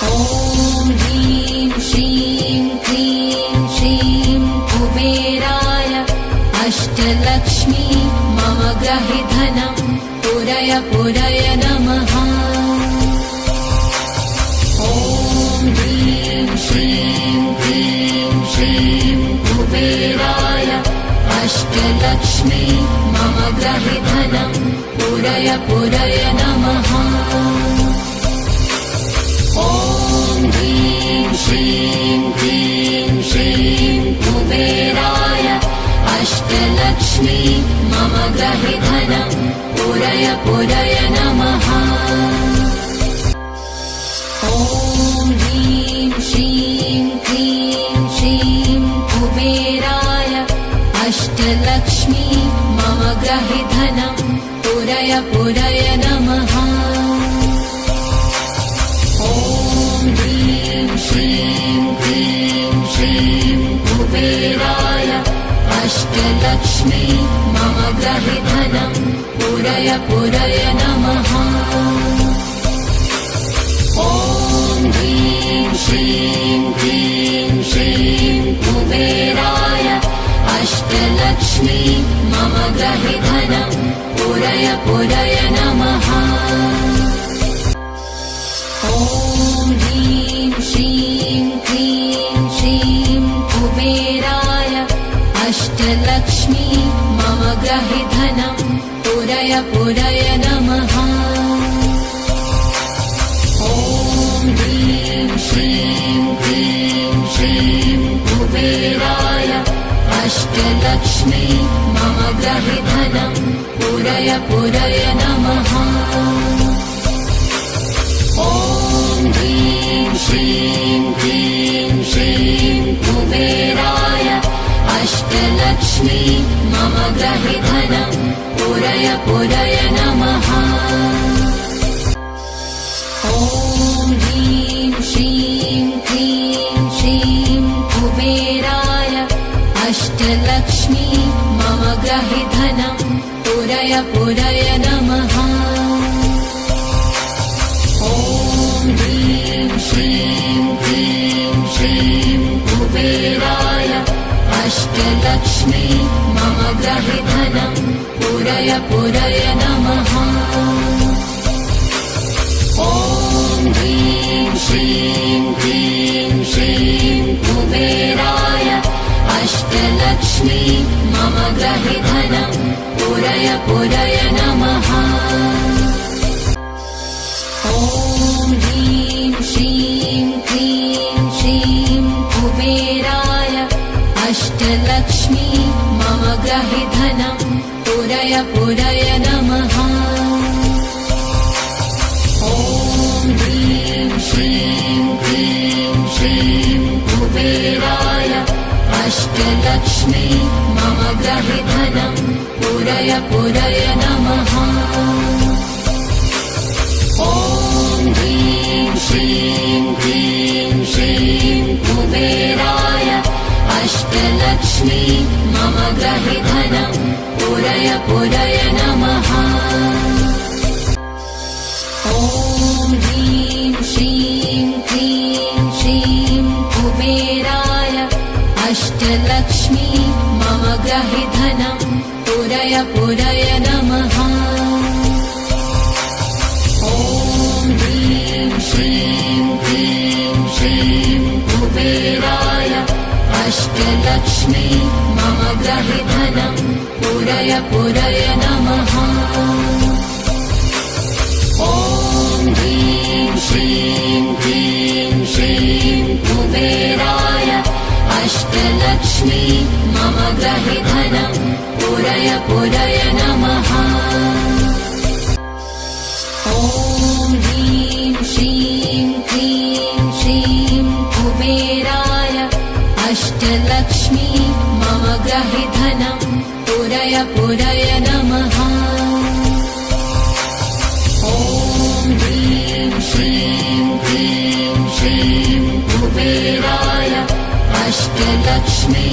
ॐ ह्रीं श्रीं क्लीं श्रीं कुबेराय अष्टलक्ष्मी मम गृहे धनं पुरय पुरय नमः। ॐ ह्रीं श्रीं क्लीं श्रीं कुबेराय अष्टलक्ष्मी मम गृहे धनं पुरय पुरय नमः। ॐ ह्रीं श्रीं क्लीं श्रीं कुबेराय अष्टलक्ष्मी मम गृहे धनं पुरय पुरय नमः। ॐ ह्रीं श्रीं क्लीं श्रीं कुबेराय अष्टलक्ष्मी मम गृहे धनं पुरय पुरय नमः। ॐ ह्रीं श्रीं क्लीं श्रीं कुबेराय अष्टलक्ष्मी मम गृहे धनं पुरय पुरय नमः। ॐ ह्रीं श्रीं क्लीं श्रीं कुबेराय अष्टलक्ष्मी मम गृहे धनं पुरय पुरय नमः। ॐ ह्रीं श्रीं क्लीं श्रीं कुबेराय अष्टलक्ष्मी मम गृहे धनं पुरय पुरय नमः। ॐ ह्रीं श्रीं क्लीं श्रीं कुबेराय अष्टलक्ष्मी मम गृहे धनं पुरय पुरय नमः। ॐ ह्रीं श्रीं क्लीं श्रीं कुबेराय अष्टलक्ष्मी मम गृहे धनं पुरय पुरय नमः। ॐ ह्रीं श्रीं क्लीं श्रीं कुबेराय अष्टलक्ष्मी मम गृहे धनं पुरय पुरय नमः। ॐ ह्रीं श्रीं क्लीं श्रीं कुबेराय अष्टलक्ष्मी मम गृहे धनं पुरय पुरय नमः। ॐ ह्रीं श्रीं क्लीं श्रीं कुबेराय अष्टलक्ष्मी मम गृहे धनं पुरय पुरय नमः। ॐ ह्रीं श्रीं क्लीं श्रीं कुबेराय अष्टलक्ष्मी मम गृहे धनं पुरय पुरय नमः। ॐ ह्रीं श्रीं क्लीं श्रीं कुबेराय अष्टलक्ष्मी मम गृहे धनं पुरय पुरय नमः। ॐ ह्रीं श्रीं क्लीं श्रीं कुबेराय अष्टलक्ष्मी मम गृहे धनं पुरय पुरय नमः। ॐ ह्रीं श्रीं क्लीं श्रीं कुबेराय अष्टलक्ष्मी मम गृहे धनं पुरय पुरय नमः। ॐ ह्रीं श्रीं क्लीं श्रीं कुबेराय अष्टलक्ष्मी मम गृहे धनं पुरय पुरय नमः। ॐ ह्रीं श्रीं क्लीं श्रीं कुबेराय अष्टलक्ष्मी मम गृहे धनं पुरय पुरय नमः। ॐ ह्रीं श्रीं क्लीं श्रीं कुबेराय अष्टलक्ष्मी मम गृहे धनं पुरय पुरय नमः। ॐ ह्रीं श्रीं क्लीं श्रीं कुबेराय अष्टलक्ष्मी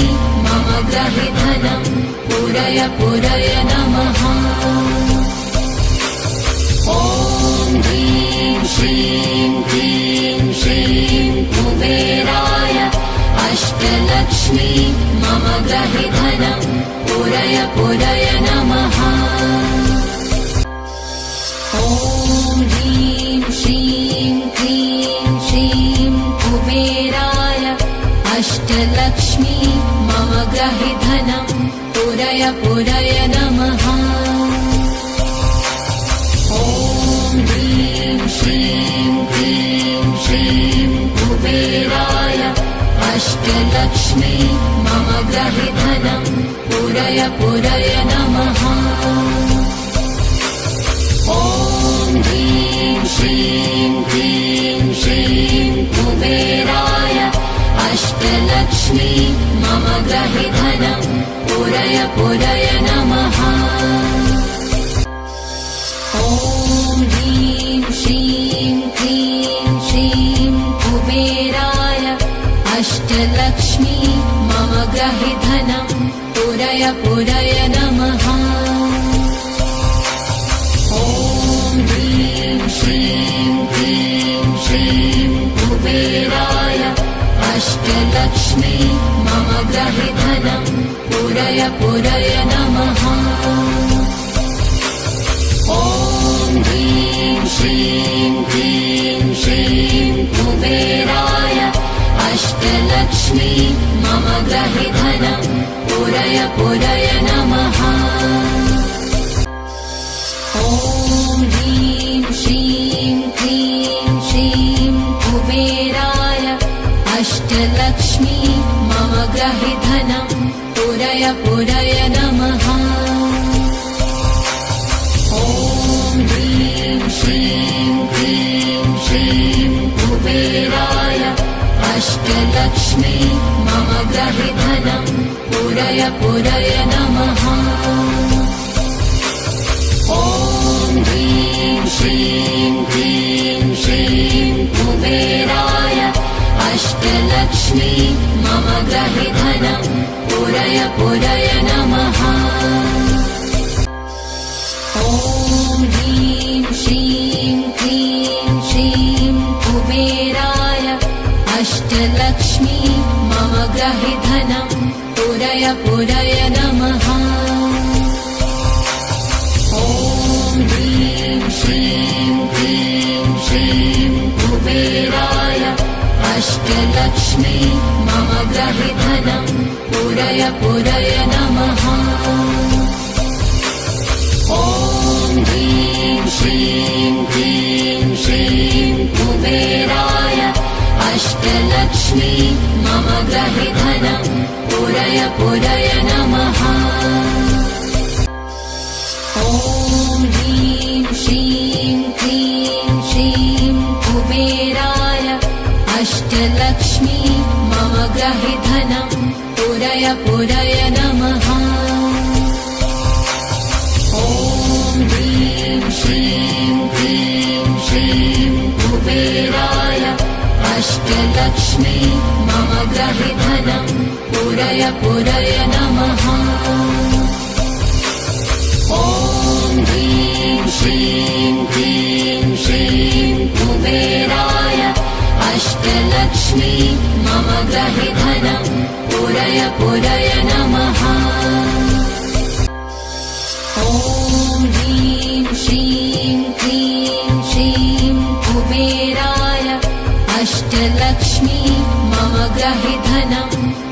मम गृहे धनं पुरय पुरय नमः। ॐ ह्रीं श्रीं क्लीं श्रीं अष्टलक्ष्मी मम ग्रहे धनं पूरय पूरय नमः। ॐ ह्रीं श्रीं क्लीं श्रीं कुबेराय अष्टलक्ष्मी मम ग्रहे धनं पूरय पूरय नमः। ॐ ह्रीं श्रीं क्लीं श्रीं कुबेराय अष्टलक्ष्मी मम ग्रहे धनं पूरय पूरय नमः। ॐ ह्रीं श्रीं क्लीं श्रीं कुबेराय अष्टलक्ष्मी मम ग्रहे धनं पूरय पूरय नमः। ॐ ह्रीं श्रीं क्लीं श्रीं कुबेराय अष्टलक्ष्मी मम ग्रहे धनं पूरय पूरय नमः। ॐ ह्रीं श्रीं क्लीं श्रीं कुबेराय अष्टलक्ष्मी मम ग्रहे धनं पूरय पूरय नमः। ॐ ह्रीं श्रीं क्लीं श्रीं कुबेराय अष्टलक्ष्मी मम ग्रहे धनं पूरय पूरय नमः। ॐ ह्रीं श्रीं क्लीं श्रीं कुबेराय अष्टलक्ष्मी मम ग्रहे धनं पूरय पूरय नमः। ॐ ह्रीं श्रीं क्लीं श्रीं कुबेराय अष्टलक्ष्मी मम ग्रहे धनं पूरय पूरय नमः। ॐ ह्रीं श्रीं क्लीं श्रीं कुबेराय अष्टलक्ष्मी मम ग्रहे धनं पूरय पूरय नमः। ॐ ह्रीं श्रीं क्लीं श्रीं कुबेराय अष्टलक्ष्मी मम ग्रहे धनं पूरय पूरय नमः। ॐ ह्रीं श्रीं क्लीं श्रीं कुबेराय अष्टलक्ष्मी मम ग्रहे धनं पूरय पूरय नमः। ॐ ह्रीं श्रीं क्लीं श्रीं कुबेराय अष्टलक्ष्मी मम ग्रहे धनं पूरय पूरय नमः। ॐ ह्रीं श्रीं क्लीं श्रीं कुबेराय अष्टलक्ष्मी मम ग्रहे धनं पूरय पूरय नमः। ॐ ह्रीं श्रीं क्लीं श्रीं कुबेराय अष्टलक्ष्मी मम ग्रहे धनं पूरय पूरय नमः। ॐ ह्रीं श्रीं क्लीं श्रीं कुबेराय अष्टलक्ष्मी मम ग्रहे धनं पूरय पूरय नमः। ॐ ह्रीं श्रीं क्लीं श्रीं कुबेराय अष्टलक्ष्मी मम ग्रहे धनं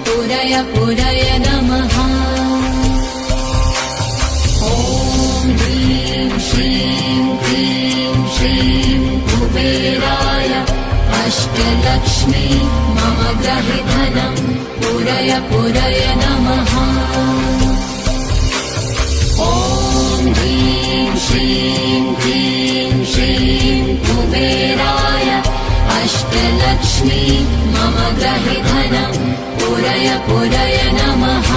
पूरय पूरय नमः। ॐ ह्रीं श्रीं क्लीं श्रीं कुबेराय अष्टलक्ष्मी मम ग्रहे धनं पूरय पूरय नमः। ॐ ह्रीं श्रीं क्लीं श्रीं कुबेराय अष्टलक्ष्मी मम ग्रहे धनं पूरय पूरय नमः।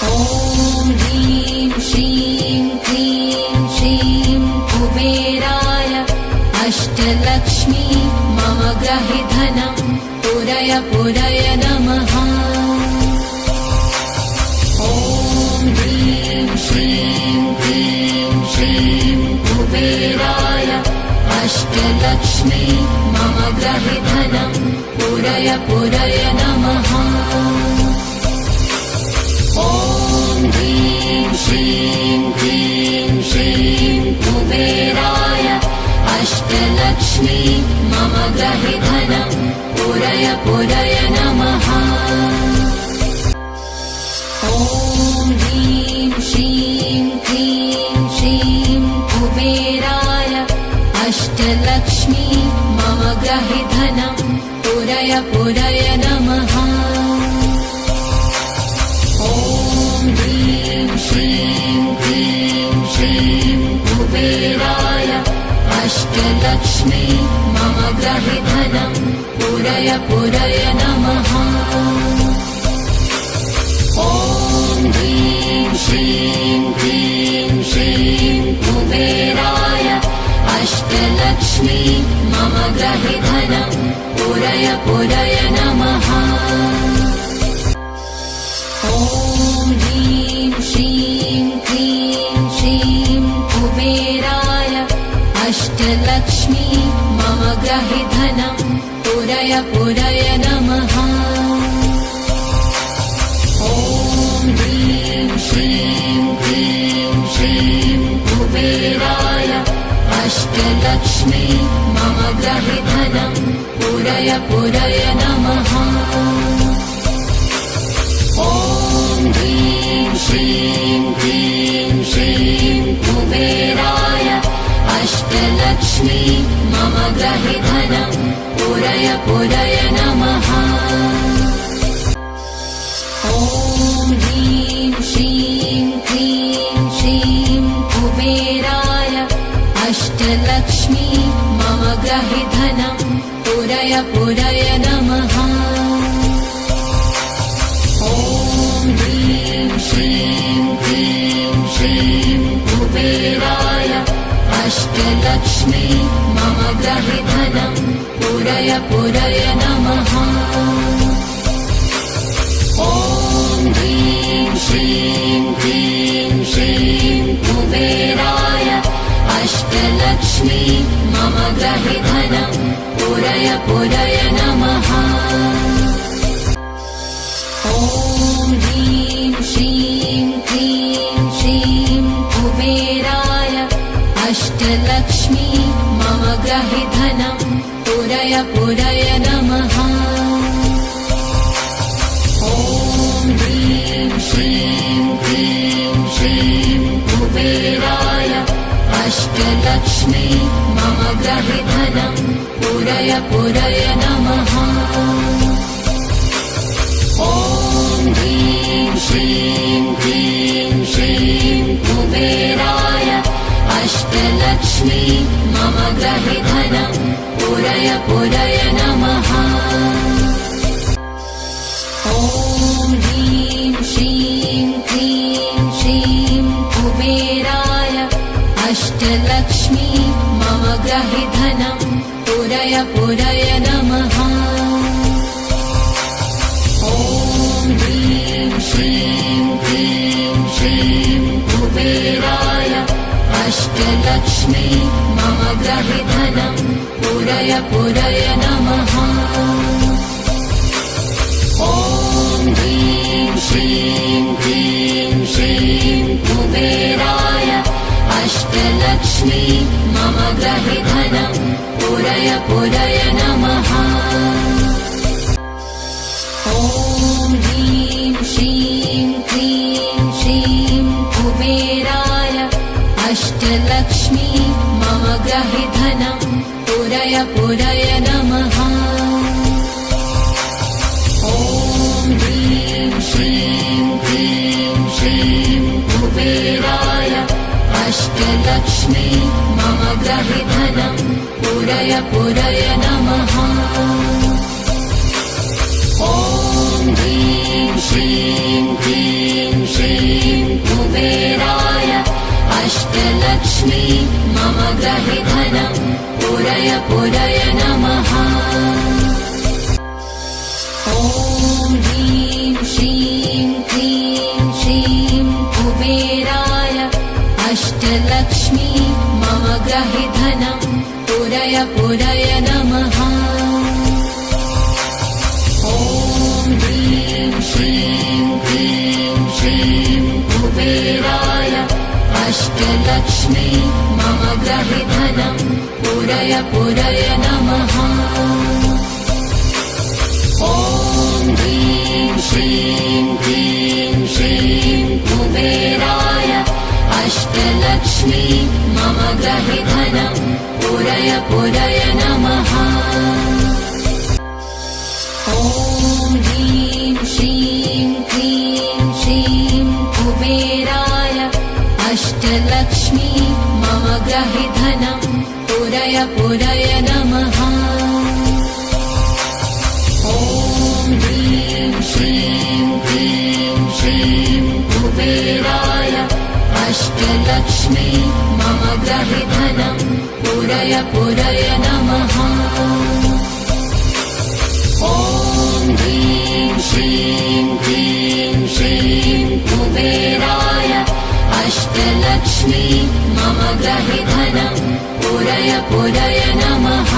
ॐ ह्रीं श्रीं क्लीं श्रीं कुबेराय अष्टलक्ष्मी मम ग्रहे धनं पूरय पूरय नमः। ॐ ह्रीं श्रीं क्लीं श्रीं कुबेराय अष्टलक्ष्मी मम ग्रहे धनं पूरय पुरय पुरय नमः। ॐ ह्रीं श्रीं क्लीं श्रीं कुबेराय अष्टलक्ष्मी मम गृहे धनं पुरय पुरय नमः। ॐ ह्रीं श्रीं क्लीं श्रीं कुबेराय अष्टलक्ष्मी मम गृहे धनं पुरय पुरय नमः। ॐ ह्रीं श्रीं क्लीं श्रीं कुबेराय अष्टलक्ष्मी मम गृहे धनं पुरय पुरय नमः। ॐ ह्रीं श्रीं क्लीं श्रीं कुबेराय अष्टलक्ष्मी मम गृहे धनं पुरय पुरय नमः। ॐ ह्रीं श्रीं क्लीं श्रीं कुबेराय अष्टलक्ष्मी मम गृहे धनं पुरय पुरय नमः। ॐ ह्रीं श्रीं क्लीं श्रीं कुबेराय अष्टलक्ष्मी मम गृहे धनं पुरय पुरय नमः। ॐ ह्रीं श्रीं क्लीं श्रीं कुबेराय अष्टलक्ष्मी मम गृहे धनं पुरय पुरय नमः। ॐ ह्रीं श्रीं क्लीं श्रीं कुबेराय अष्टलक्ष्मी मम गृहे धनं पुरय पुरय नमः। ॐ ह्रीं श्रीं क्लीं श्रीं कुबेराय अष्टलक्ष्मी मम गृहे धनं पुरय पुरय नमः। ॐ ह्रीं श्रीं क्लीं श्रीं कुबेराय अष्टलक्ष्मी मम गृहे धनं पुरय पुरय नमः। ॐ ह्रीं श्रीं क्लीं श्रीं कुबेराय अष्टलक्ष्मी मम गृहे धनं पुरय पुरय नमः। ॐ ह्रीं श्रीं क्लीं श्रीं कुबेराय अष्टलक्ष्मी मम गृहे धनं पुरय पुरय नमः। ॐ ह्रीं श्रीं क्लीं श्रीं कुबेराय अष्टलक्ष्मी मम गृहे धनं पुरय पुरय नमः। ॐ ह्रीं श्रीं क्लीं श्रीं कुबेराय अष्टलक्ष्मी मम गृहे धनं पुरय पुरय नमः। ॐ ह्रीं श्रीं क्लीं श्रीं कुबेराय अष्टलक्ष्मी मम गृहे धनं पुरय पुरय नमः। ॐ ह्रीं श्रीं क्लीं श्रीं कुबेराय अष्टलक्ष्मी मम गृहे धनं पुरय पुरय नमः। ॐ ह्रीं श्रीं क्लीं श्रीं कुबेराय अष्टलक्ष्मी मम गृहे धनं पुरय पुरय नमः। ॐ ह्रीं श्रीं क्लीं श्रीं कुबेराय अष्टलक्ष्मी मम गृहे धनं पुरय पुरय नमः। ॐ ह्रीं श्रीं क्लीं श्रीं कुबेराय अष्टलक्ष्मी मम गृहे धनं पुरय पुरय नमः। ॐ ह्रीं श्रीं क्लीं श्रीं कुबेराय अष्टलक्ष्मी मम गृहे धनं पुरय पुरय नमः। अष्टलक्ष्मी मम ग्रहि धनं पूरय पूरय नमः। ॐ ह्रीं श्रीं क्लीं श्रीं कुबेराय अष्टलक्ष्मी मम ग्रहि धनं पूरय पूरय नमः। ॐ ह्रीं श्रीं क्लीं श्रीं कुबेराय अष्टलक्ष्मी मम ग्रहि धनं पूरय पूरय नमः। ॐ ह्रीं श्रीं क्लीं श्रीं कुबेराय अष्टलक्ष्मी मम ग्रहि धनं पूरय पूरय नमः। ॐ ह्रीं श्रीं क्लीं श्रीं कुबेराय अष्टलक्ष्मी मम ग्रहि धनं पूरय पूरय नमः।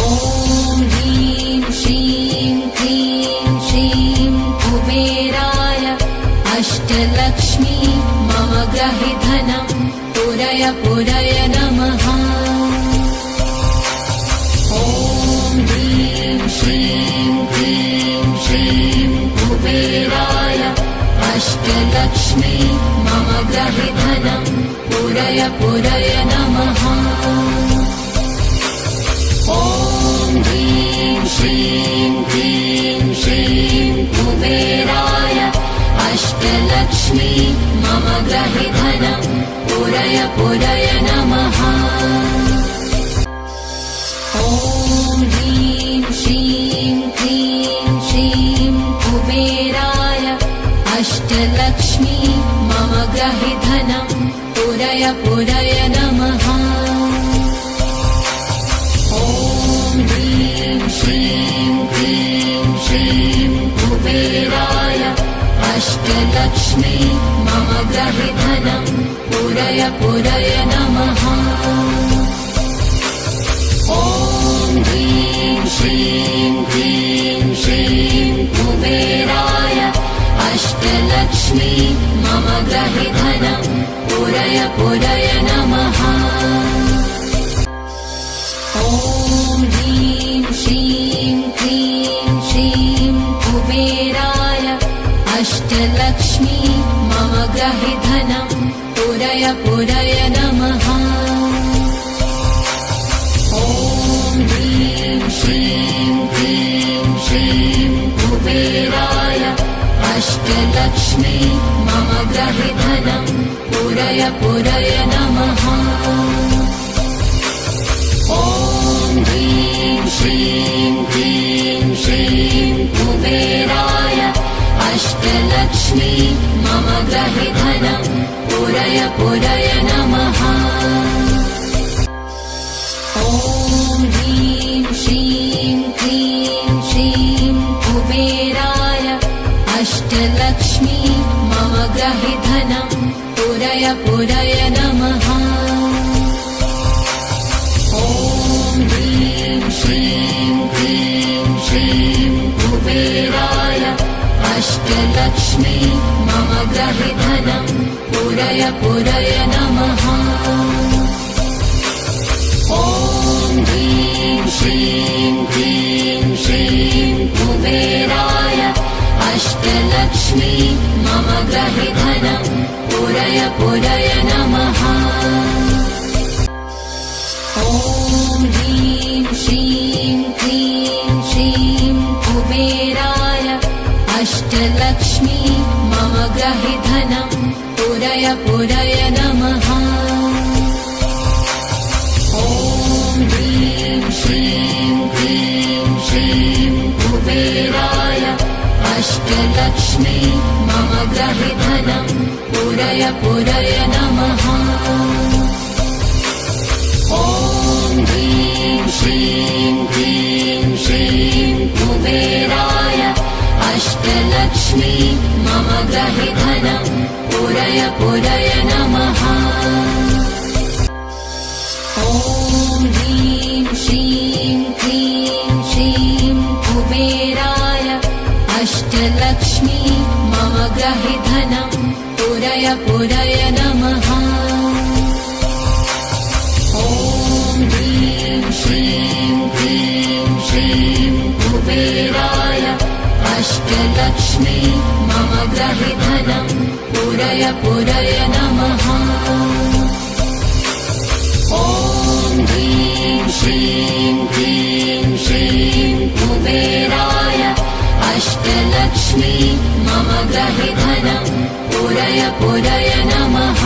ॐ ह्रीं श्रीं क्लीं श्रीं कुबेराय अष्टलक्ष्मी मम ग्रहि धनं पूरय पूरय नमः। ॐ ह्रीं श्रीं क्लीं श्रीं कुबेराय अष्टलक्ष्मी मम ग्रहि धनं पूरय पूरय नमः। ॐ ह्रीं श्रीं क्लीं श्रीं कुबेराय अष्टलक्ष्मी मम ग्रहि धनं पूरय पूरय नमः। ॐ ह्रीं श्रीं क्लीं श्रीं कुबेराय अष्टलक्ष्मी मम ग्रहि धनं पूरय पूरय नमः। ॐ ह्रीं श्रीं क्लीं श्रीं कुबेराय अष्टलक्ष्मी मम ग्रहि धनं पूरय पूरय नमः। ॐ ह्रीं श्रीं क्लीं श्रीं कुबेराय अष्टलक्ष्मी मम ग्रहि धनं पूरय पूरय नमः। ॐ ह्रीं श्रीं क्लीं श्रीं कुबेराय अष्टलक्ष्मी मम ग्रहि धनं पूरय पूरय नमः। ॐ ह्रीं श्रीं क्लीं श्रीं कुबेराय अष्टलक्ष्मी मम ग्रहि धनं पूरय पूरय नमः। ॐ ह्रीं श्रीं क्लीं श्रीं कुबेराय अष्टलक्ष्मी मम ग्रहि धनं पूरय पूरय नमः। ॐ ह्रीं श्रीं क्लीं श्रीं कुबेराय अष्टलक्ष्मी मम ग्रहि धनं पूरय पूरय नमः। ॐ ह्रीं श्रीं क्लीं श्रीं कुबेराय अष्टलक्ष्मी मम ग्रहि धनं पूरय पूरय नमः। ॐ ह्रीं श्रीं क्लीं श्रीं कुबेराय अष्टलक्ष्मी मम ग्रहि धनं पूरय पूरय नमः। ॐ ह्रीं श्रीं क्लीं श्रीं कुबेराय अष्टलक्ष्मी मम ग्रहि धनं पूरय पूरय नमः। ॐ ह्रीं श्रीं क्लीं श्रीं कुबेराय अष्टलक्ष्मी मम ग्रहि धनं पूरय पूरय नमः। ॐ ह्रीं श्रीं क्लीं श्रीं कुबेराय अष्टलक्ष्मी मम ग्रहि धनं पूरय पूरय नमः। ॐ ह्रीं श्रीं क्लीं श्रीं कुबेराय अष्टलक्ष्मी मम ग्रहि धनं पूरय पूरय पूरय नमः। ॐ ह्रीं श्रीं क्लीं श्रीं कुबेराय अष्टलक्ष्मी मम गृहे धनं पूरय पूरय नमः। ॐ ह्रीं श्रीं क्लीं श्रीं कुबेराय अष्टलक्ष्मी मम गृहे धनं पूरय पूरय नमः।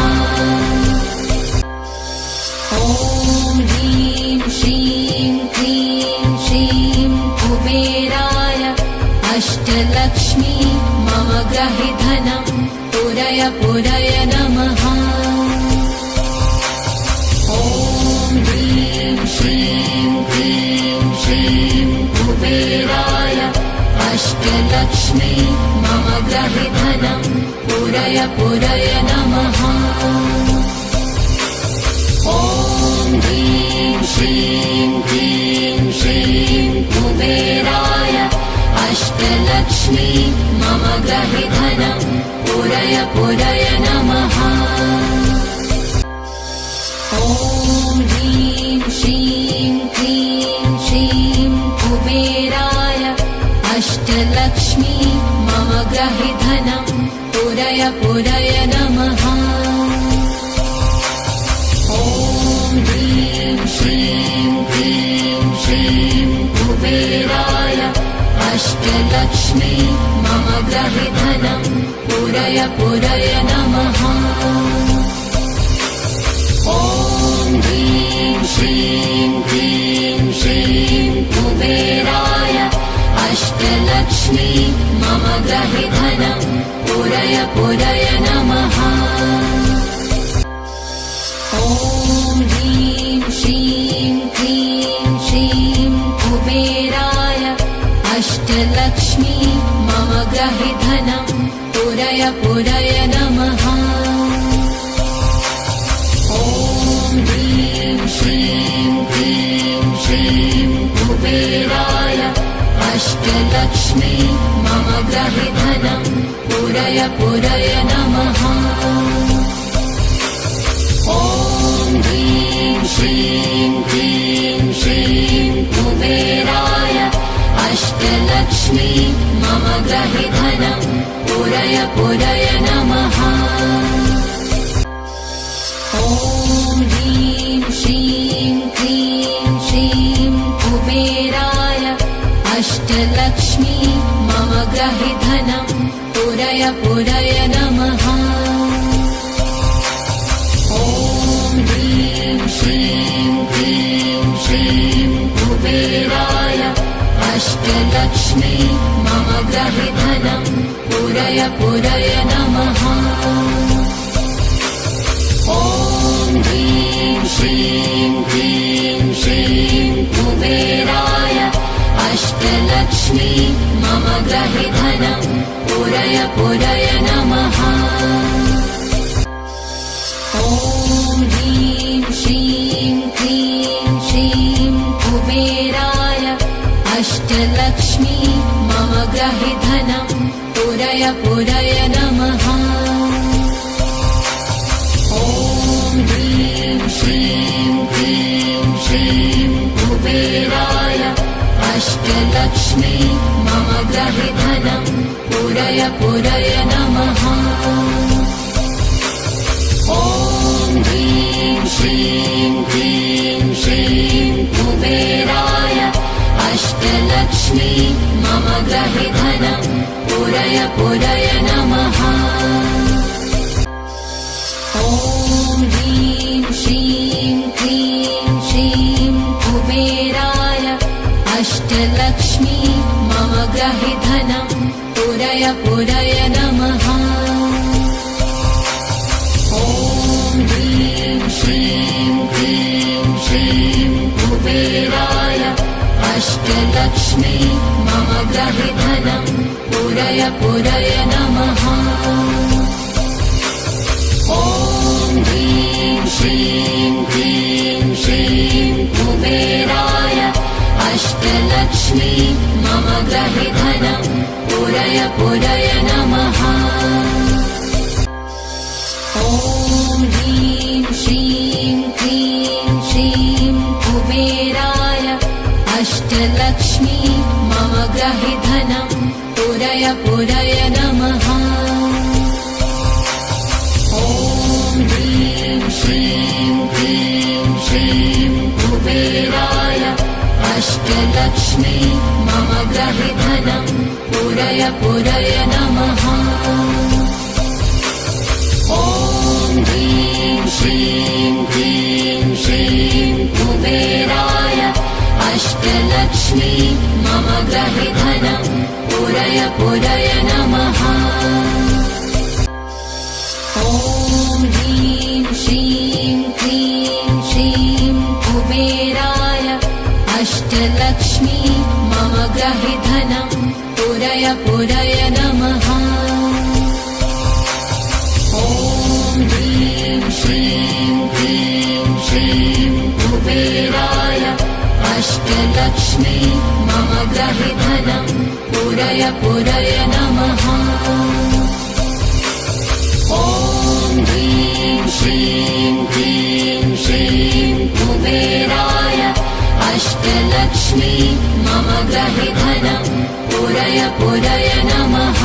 ॐ ह्रीं श्रीं क्लीं श्रीं कुबेराय अष्टलक्ष्मी मम गृहे धनं पूरय पूरय नमः। ॐ ह्रीं श्रीं क्लीं श्रीं कुबेराय अष्टलक्ष्मी मम गृहे धनं पूरय पूरय नमः। ॐ ह्रीं श्रीं क्लीं श्रीं कुबेराय अष्टलक्ष्मी मम गृहे धनं पूरय पूरय नमः। ॐ ह्रीं श्रीं क्लीं श्रीं कुबेराय अष्टलक्ष्मी मम गृहे धनं पूरय पूरय नमः। ॐ ह्रीं श्रीं क्लीं श्रीं कुबेराय अष्टलक्ष्मी मम गृहे धनं पूरय पूरय नमः। ॐ ह्रीं श्रीं क्लीं श्रीं कुबेराय अष्टलक्ष्मी मम गृहे धनं पूरय पूरय नमः। ॐ ह्रीं श्रीं क्लीं श्रीं कुबेराय अष्टलक्ष्मी मम गृहे धनं पूरय पूरय नमः। ॐ ह्रीं श्रीं क्लीं श्रीं कुबेराय अष्टलक्ष्मी मम गृहे धनं पूरय पूरय नमः। ॐ ह्रीं श्रीं क्लीं श्रीं कुबेराय अष्टलक्ष्मी मम गृहे धनं पूरय पूरय नमः। ॐ ह्रीं श्रीं क्लीं श्रीं कुबेराय अष्टलक्ष्मी मम गृहे धनं पूरय पूरय नमः। ॐ ह्रीं श्रीं क्लीं श्रीं कुबेराय अष्टलक्ष्मी मम गृहे धनं पूरय पूरय नमः। ॐ ह्रीं श्रीं क्लीं श्रीं कुबेराय अष्टलक्ष्मी मम गृहे धनं पूरय पूरय नमः। ॐ ह्रीं श्रीं क्लीं श्रीं कुबेराय अष्टलक्ष्मी मम गृहे धनं पूरय पूरय नमः। ॐ ह्रीं श्रीं क्लीं श्रीं कुबेराय अष्टलक्ष्मी मम गृहे धनं पूरय पूरय नमः। ॐ ह्रीं श्रीं क्लीं श्रीं कुबेराय अष्टलक्ष्मी मम गृहे धनं पूरय पूरय नमः। ॐ ह्रीं श्रीं क्लीं श्रीं कुबेराय अष्टलक्ष्मी मम गृहे धनं पूरय पूरय नमः। ॐ ह्रीं श्रीं क्लीं श्रीं कुबेराय अष्टलक्ष्मी मम गृहे धनं पूरय पूरय नमः। ॐ ह्रीं श्रीं क्लीं श्रीं कुबेराय अष्टलक्ष्मी मम गृहे धनं पूरय पूरय नमः। अष्टलक्ष्मी मम ग्रहे धनं पुरय पुरय नमः। ॐ ह्रीं श्रीं क्लीं श्रीं कुबेराय अष्टलक्ष्मी मम ग्रहे धनं पुरय पुरय नमः। ॐ ह्रीं श्रीं क्लीं श्रीं कुबेराय अष्टलक्ष्मी मम ग्रहे धनं पुरय पुरय नमः। ॐ ह्रीं श्रीं क्लीं श्रीं कुबेराय अष्टलक्ष्मी मम ग्रहे धनं पुरय पुरय नमः। ॐ ह्रीं श्रीं क्लीं श्रीं कुबेराय अष्टलक्ष्मी मम ग्रहे धनं पुरय पुरय नमः। ॐ ह्रीं श्रीं क्लीं श्रीं कुबेराय अष्टलक्ष्मी मम ग्रहे धनं पुरय पुरय नमः।